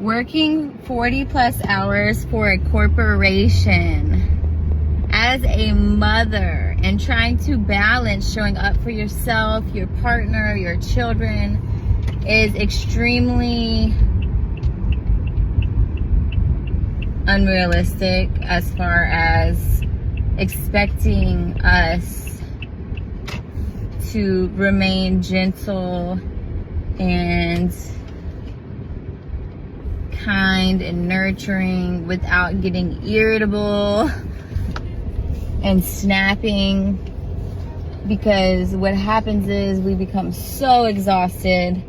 working 40 plus hours for a corporation as a mother and trying to balance showing up for yourself, your partner, your children is extremely unrealistic as far as expecting us to remain gentle and kind and nurturing without getting irritable and snapping, because what happens is we become so exhausted.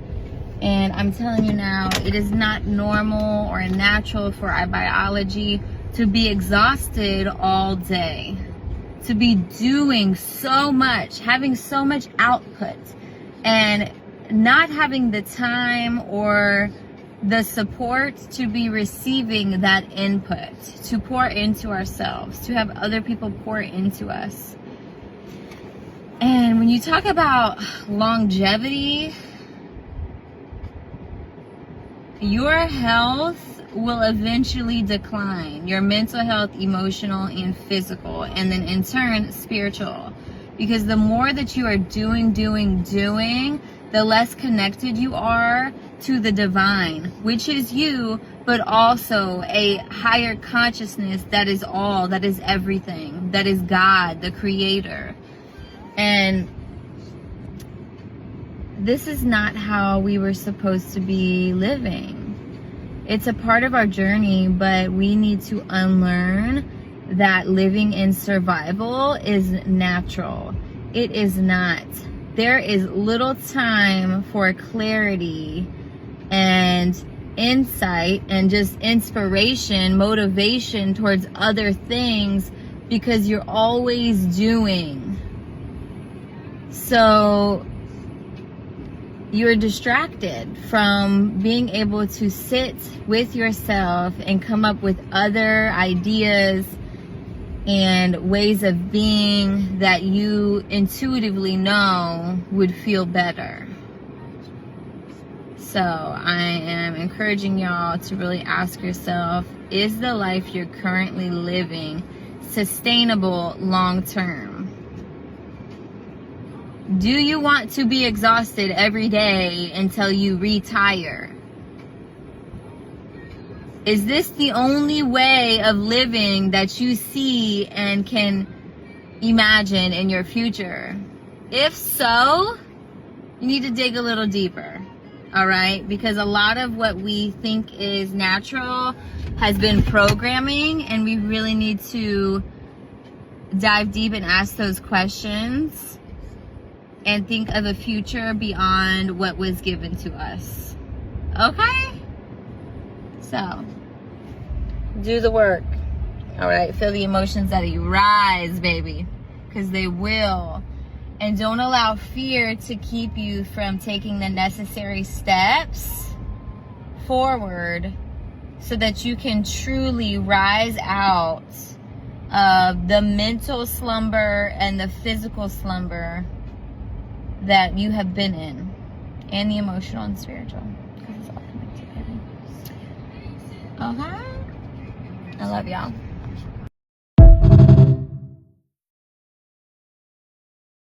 And I'm telling you now, it is not normal or natural for our biology to be exhausted all day, to be doing so much, having so much output, and not having the time or the support to be receiving that input, to pour into ourselves, to have other people pour into us. And when you talk about longevity, your health will eventually decline. Your mental health, emotional, and physical, and then in turn, spiritual. Because the more that you are doing, the less connected you are to the divine, which is you, but also a higher consciousness that is all, that is everything, that is God, the creator. And this is not how we were supposed to be living. It's a part of our journey, but we need to unlearn that living in survival is natural. It is not. There is little time for clarity and insight and just inspiration, motivation towards other things, because you're always doing. So you're distracted from being able to sit with yourself and come up with other ideas and ways of being that you intuitively know would feel better. So I am encouraging y'all to really ask yourself, is the life you're currently living sustainable long term? Do you want to be exhausted every day until you retire? Is this the only way of living that you see and can imagine in your future? If so, you need to dig a little deeper, all right? Because a lot of what we think is natural has been programming, and we really need to dive deep and ask those questions and think of a future beyond what was given to us. Okay? So, do the work. All right? Feel the emotions that you rise, baby. Because they will. And don't allow fear to keep you from taking the necessary steps forward so that you can truly rise out of the mental slumber and the physical slumber that you have been in, and the emotional and spiritual, because it's all connected, baby. Okay? I love y'all.